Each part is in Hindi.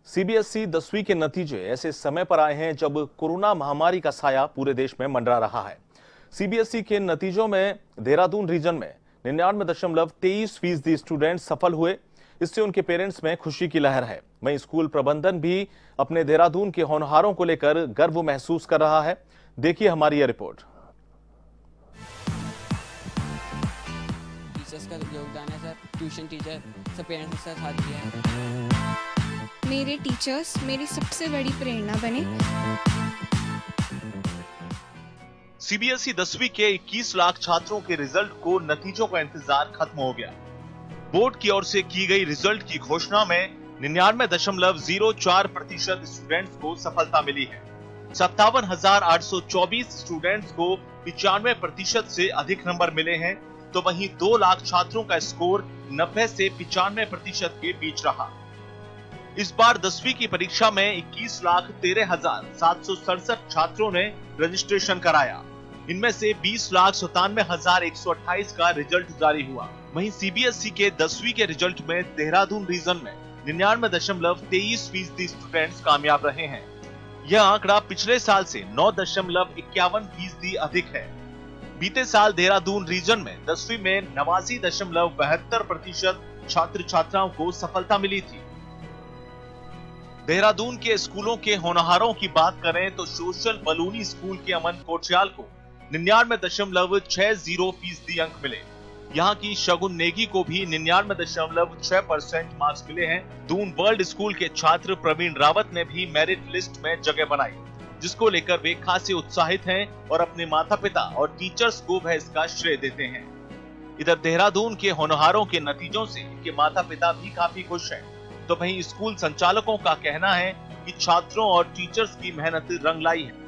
सीबीएसई 10वीं के नतीजे ऐसे समय पर आए हैं जब कोरोना महामारी का साया पूरे देश में मंडरा रहा है। सीबीएसई के नतीजों में देहरादून रीजन में 99.23% स्टूडेंट सफल हुए। इससे उनके पेरेंट्स में खुशी की लहर है। वहीं स्कूल प्रबंधन भी अपने देहरादून के होनहारों को लेकर गर्व महसूस कर रहा है। देखिए हमारी यह रिपोर्ट। टीचर्स का योगदान है सर, ट्यूशन टीचर सब पेरेंट्स के साथ दिया है। मेरे टीचर्स मेरी सबसे बड़ी प्रेरणा बने। सीबीएसई 10वीं के 21 लाख छात्रों के रिजल्ट को नतीजों का इंतजार खत्म हो गया। बोर्ड की ओर से की गई रिजल्ट की घोषणा में 99.04% स्टूडेंट्स को सफलता मिली है। 57,824 स्टूडेंट्स को 95% से अधिक नंबर मिले हैं, तो वहीं 2 लाख छात्रों का स्कोर 90 से 95% के बीच रहा। इस बार 10वीं की परीक्षा में 21,13,767 छात्रों ने रजिस्ट्रेशन कराया। इनमें से 20,97,128 का रिजल्ट जारी हुआ। वहीं सीबीएसई के 10वीं के रिजल्ट में देहरादून रीजन में 99.23% स्टूडेंट्स कामयाब रहे हैं। यह आंकड़ा पिछले साल से 9.51% अधिक है। बीते साल देहरादून रीजन में 10वीं में 89.72% छात्र छात्राओं को सफलता मिली थी। देहरादून के स्कूलों के होनहारों की बात करें तो सोशल बलूनी स्कूल के अमन कोठियाल को 99.60% अंक मिले। यहाँ की शगुन नेगी को भी 99.6% मार्क्स मिले हैं। दून वर्ल्ड स्कूल के छात्र प्रवीण रावत ने भी मेरिट लिस्ट में जगह बनाई, जिसको लेकर वे खासे उत्साहित हैं और अपने माता पिता और टीचर्स को वह इसका श्रेय देते हैं। इधर देहरादून के होनहारों के नतीजों से इनके माता पिता भी काफी खुश हैं। तो वहीं स्कूल संचालकों का कहना है कि छात्रों और टीचर्स की मेहनत रंग लाई है।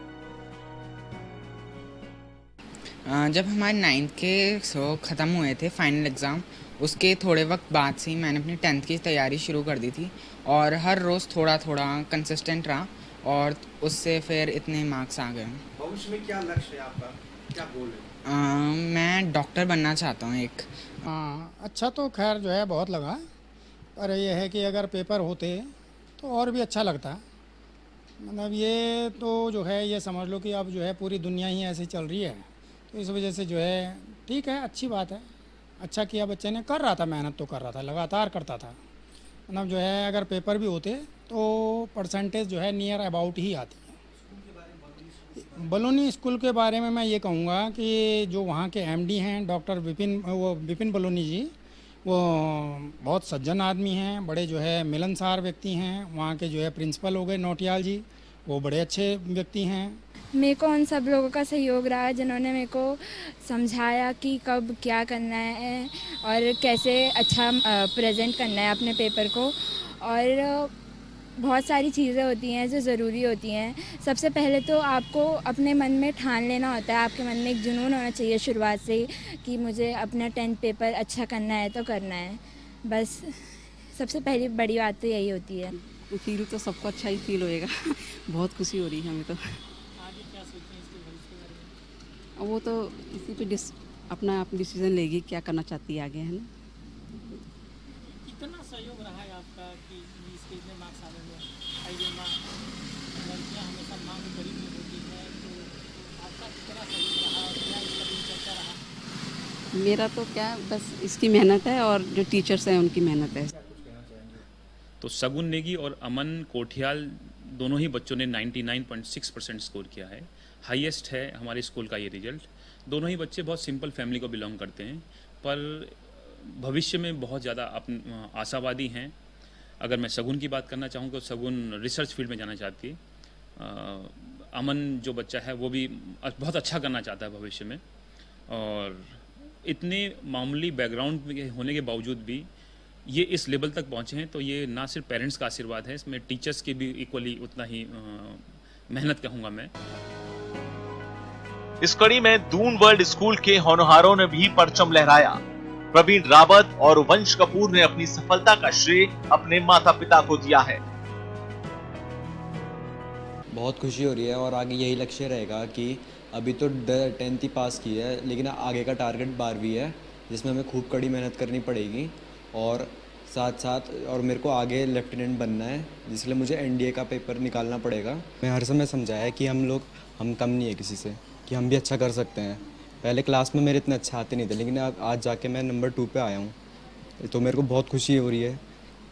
जब हमारे 9th के ख़त्म हुए थे फाइनल एग्ज़ाम, उसके थोड़े वक्त बाद से ही मैंने अपनी 10th की तैयारी शुरू कर दी थी और हर रोज़ थोड़ा थोड़ा कंसिस्टेंट रहा और उससे फिर इतने मार्क्स आ गए। भविष्य में क्या लक्ष्य है आपका, क्या गोल है? मैं डॉक्टर बनना चाहता हूँ एक। अच्छा तो खैर जो है बहुत लगा, पर यह है कि अगर पेपर होते तो और भी अच्छा लगता। मतलब ये तो जो है ये समझ लो कि अब जो है पूरी दुनिया ही ऐसी चल रही है, तो इस वजह से जो है ठीक है, अच्छी बात है। अच्छा किया बच्चे ने, कर रहा था, मेहनत तो कर रहा था, लगातार करता था। मतलब जो है अगर पेपर भी होते तो परसेंटेज जो है नियर अबाउट ही आती है। बलूनी स्कूल के बारे में मैं ये कहूँगा कि जो वहाँ के एमडी हैं डॉक्टर विपिन बलूनी जी, वो बहुत सज्जन आदमी हैं, बड़े जो है मिलनसार व्यक्ति हैं। वहाँ के जो है प्रिंसिपल हो गए नौटियाल जी, वो बड़े अच्छे व्यक्ति हैं। मेरे को उन सब लोगों का सहयोग रहा जिन्होंने मेरे को समझाया कि कब क्या करना है और कैसे अच्छा प्रेजेंट करना है अपने पेपर को। और बहुत सारी चीज़ें होती हैं जो ज़रूरी होती हैं। सबसे पहले तो आपको अपने मन में ठान लेना होता है, आपके मन में एक जुनून होना चाहिए शुरुआत से ही कि मुझे अपना 10th पेपर अच्छा करना है तो करना है। बस सबसे पहली बड़ी बात तो यही होती है। फील तो सबको अच्छा ही फील होएगा। बहुत खुशी हो रही है हमें तो। आगे क्या सोचें इसके भविष्य के बारे में? वो तो इसी पे अपना आप डिसीजन लेगी क्या करना चाहती है आगे, है ना। कितना सहयोग रहा है आपका कि इसके इतने मार्क्स आने में? लड़कियाँ हमेशा मांग करीब में होती हैं, तो आपका कितना सहयोग रहा और क्या इसका दिनचर्या रहा? मेरा तो क्या बस इसकी मेहनत है और जो टीचर्स हैं उनकी मेहनत है। तो शगुन नेगी और अमन कोठियाल दोनों ही बच्चों ने 99.6% स्कोर किया है। हाईएस्ट है हमारे स्कूल का ये रिजल्ट। दोनों ही बच्चे बहुत सिंपल फैमिली को बिलोंग करते हैं, पर भविष्य में बहुत ज़्यादा आशावादी हैं। अगर मैं शगुन की बात करना चाहूँ तो शगुन रिसर्च फील्ड में जाना चाहती है। अमन जो बच्चा है वो भी बहुत अच्छा करना चाहता है भविष्य में, और इतने मामूली बैकग्राउंड होने के बावजूद भी ये इस लेवल तक पहुँचे हैं, तो ये ना सिर्फ पेरेंट्स का आशीर्वाद है, इसमें टीचर्स की भी इक्वली उतना ही मेहनत कहूँगा मैं। इस कड़ी में दून वर्ल्ड स्कूल के होनहारों ने भी परचम लहराया। प्रवीण रावत और वंश कपूर ने अपनी सफलता का श्रेय अपने माता पिता को दिया है। बहुत खुशी हो रही है और आगे यही लक्ष्य रहेगा कि अभी तो 10th ही पास की है, लेकिन आगे का टारगेट 12वीं है, जिसमें हमें खूब कड़ी मेहनत करनी पड़ेगी और साथ साथ और मेरे को आगे लेफ्टिनेंट बनना है, जिसलिए मुझे एनडीए का पेपर निकालना पड़ेगा। मैं हर समय समझाया कि हम कम नहीं है किसी से, कि हम भी अच्छा कर सकते हैं। पहले क्लास में मेरे इतने अच्छे आते नहीं थे, लेकिन आज जाके मैं नंबर 2 पे आया हूँ, तो मेरे को बहुत खुशी हो रही है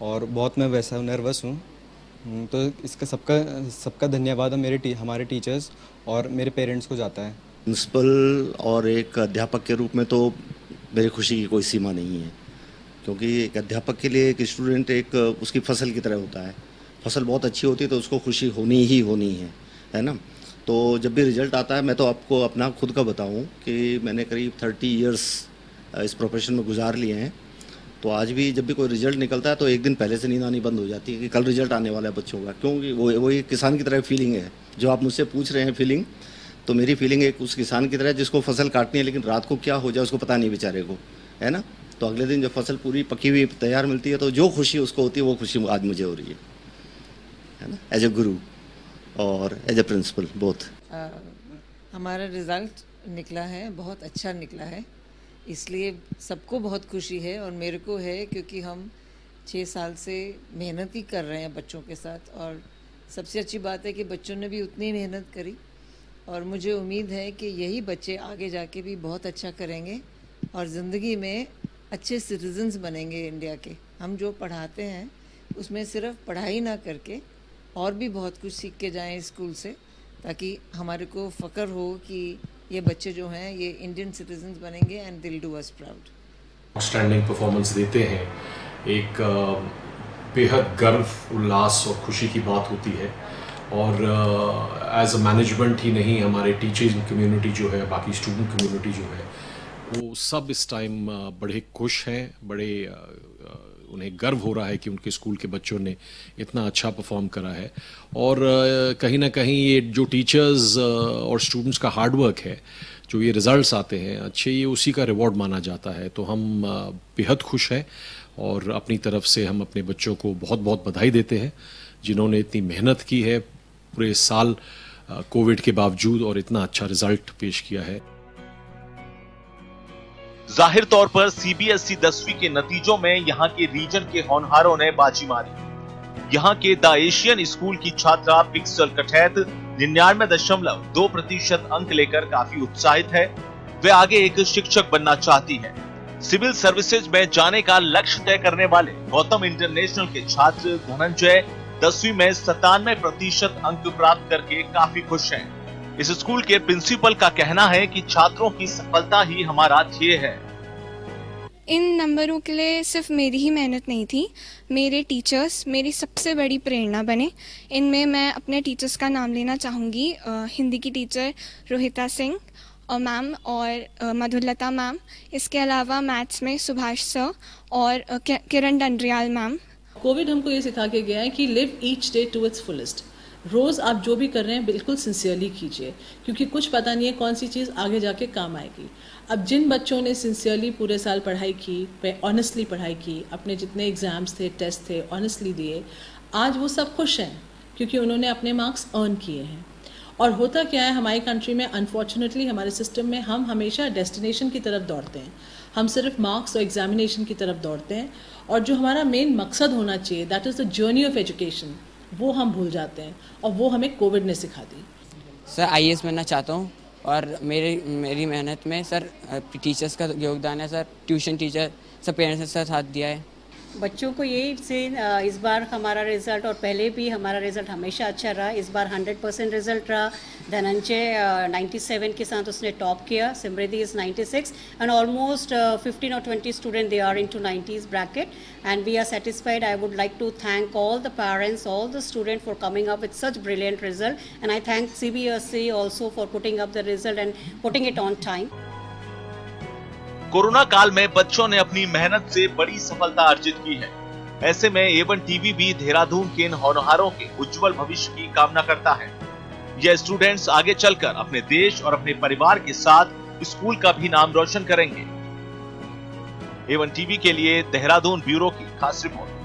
और बहुत मैं वैसा नर्वस हूँ। तो इसका सबका धन्यवाद हमारे टीचर्स और मेरे पेरेंट्स को जाता है। प्रिंसिपल और एक अध्यापक के रूप में तो मेरी खुशी की कोई सीमा नहीं है, क्योंकि एक अध्यापक के लिए एक स्टूडेंट एक उसकी फसल की तरह होता है। फसल बहुत अच्छी होती है तो उसको खुशी होनी ही होनी है ना। तो जब भी रिज़ल्ट आता है, मैं तो आपको अपना खुद का बताऊं कि मैंने करीब 30 इयर्स इस प्रोफेशन में गुजार लिए हैं। तो आज भी जब भी कोई रिज़ल्ट निकलता है तो एक दिन पहले से नींद आनी बंद हो जाती है कि कल रिज़ल्ट आने वाला है बच्चों का, क्योंकि वो एक किसान की तरह फीलिंग है। जो आप मुझसे पूछ रहे हैं फीलिंग, तो मेरी फीलिंग एक उस किसान की तरह जिसको फसल काटनी है, लेकिन रात को क्या हो जाए उसको पता नहीं बेचारे को, है ना। तो अगले दिन जब फसल पूरी पकी हुई तैयार मिलती है, तो जो खुशी उसको होती है वो खुशी आज मुझे हो रही है ना, एज ए गुरु और एज ए प्रिंसिपल बोथ। हमारा रिज़ल्ट निकला है, बहुत अच्छा निकला है, इसलिए सबको बहुत खुशी है और मेरे को है, क्योंकि हम 6 साल से मेहनत ही कर रहे हैं बच्चों के साथ। और सबसे अच्छी बात है कि बच्चों ने भी उतनी मेहनत करी और मुझे उम्मीद है कि यही बच्चे आगे जाके भी बहुत अच्छा करेंगे और ज़िंदगी में अच्छे सिटीजन्स बनेंगे इंडिया के। हम जो पढ़ाते हैं उसमें सिर्फ पढ़ाई ना करके और भी बहुत कुछ सीख के जाएं स्कूल से, ताकि हमारे को फ़ख्र हो कि ये बच्चे जो हैं ये इंडियन सिटीजन्स बनेंगे एंड दिल do us proud. Outstanding performance देते हैं, एक बेहद गर्व, उल्लास और खुशी की बात होती है। और एज अ मैनेजमेंट ही नहीं, हमारे टीचर्स कम्युनिटी जो है, बाकी स्टूडेंट कम्युनिटी जो है, वो सब इस टाइम बड़े खुश हैं, बड़े उन्हें गर्व हो रहा है कि उनके स्कूल के बच्चों ने इतना अच्छा परफॉर्म करा है। और कहीं ना कहीं ये जो टीचर्स और स्टूडेंट्स का हार्डवर्क है, जो ये रिज़ल्ट्स आते हैं अच्छे, ये उसी का रिवॉर्ड माना जाता है। तो हम बेहद खुश हैं और अपनी तरफ से हम अपने बच्चों को बहुत बहुत बधाई देते हैं, जिन्होंने इतनी मेहनत की है पूरे साल कोविड के बावजूद और इतना अच्छा रिजल्ट पेश किया है। जाहिर तौर पर सीबीएसई 10वीं के नतीजों में यहां के रीजन के होनहारों ने बाजी मारी। यहां के द एशियन स्कूल की छात्रा पिक्सल कठैत 99.2% अंक लेकर काफी उत्साहित है। वे आगे एक शिक्षक बनना चाहती है। सिविल सर्विसेज में जाने का लक्ष्य तय करने वाले गौतम इंटरनेशनल के छात्र धनंजय 10वीं में 97% अंक प्राप्त करके काफी खुश हैं। इस स्कूल के प्रिंसिपल का कहना है कि छात्रों की सफलता ही हमारा ध्येय है। इन नंबरों के लिए सिर्फ मेरी ही मेहनत नहीं थी, मेरे टीचर्स मेरी सबसे बड़ी प्रेरणा बने। इनमें मैं अपने टीचर्स का नाम लेना चाहूँगी। हिंदी की टीचर रोहिता सिंह और मैम और मधुलता मैम। इसके अलावा मैथ्स में सुभाष सर और किरण डंडरियाल मैम। कोविड हमको ये सिखा के गया है कि live each day to its fullest. रोज़ आप जो भी कर रहे हैं बिल्कुल सिंसियरली कीजिए, क्योंकि कुछ पता नहीं है कौन सी चीज़ आगे जाके काम आएगी। अब जिन बच्चों ने सिंसियरली पूरे साल पढ़ाई की, ऑनेस्टली पढ़ाई की, अपने जितने एग्ज़ाम्स थे, टेस्ट थे, ऑनेस्टली दिए, आज वो सब खुश हैं क्योंकि उन्होंने अपने मार्क्स अर्न किए हैं। और होता क्या है हमारी कंट्री में, अनफॉर्चुनेटली हमारे सिस्टम में हम हमेशा डेस्टिनेशन की तरफ दौड़ते हैं। हम सिर्फ मार्क्स और एग्जामिनेशन की तरफ दौड़ते हैं और जो हमारा मेन मकसद होना चाहिए, that is the journey of education, वो हम भूल जाते हैं और वो हमें कोविड ने सिखा दी। सर आईएएस बनना चाहता हूँ और मेरी मेहनत में सर टीचर्स का योगदान है। सर ट्यूशन टीचर सब पेरेंट्स ने साथ दिया है। बच्चों को ये से इस बार हमारा रिज़ल्ट, और पहले भी हमारा रिज़ल्ट हमेशा अच्छा रहा, इस बार 100% रिज़ल्ट रहा। धनंजय 97 के साथ उसने टॉप किया, सिमृति इज़ 96 एंड ऑलमोस्ट 15 और 20 student they are into 90s bracket and we are satisfied. I would like to thank all the parents, all the student for coming up with such brilliant result and I thank CBSE also for putting up the result and putting it on time. Corona काल में बच्चों ने अपनी मेहनत से बड़ी सफलता अर्जित की है। ऐसे में A1 टीवी भी देहरादून के इन होनहारों के उज्जवल भविष्य की कामना करता है। यह स्टूडेंट्स आगे चलकर अपने देश और अपने परिवार के साथ स्कूल का भी नाम रोशन करेंगे। A1 टीवी के लिए देहरादून ब्यूरो की खास रिपोर्ट।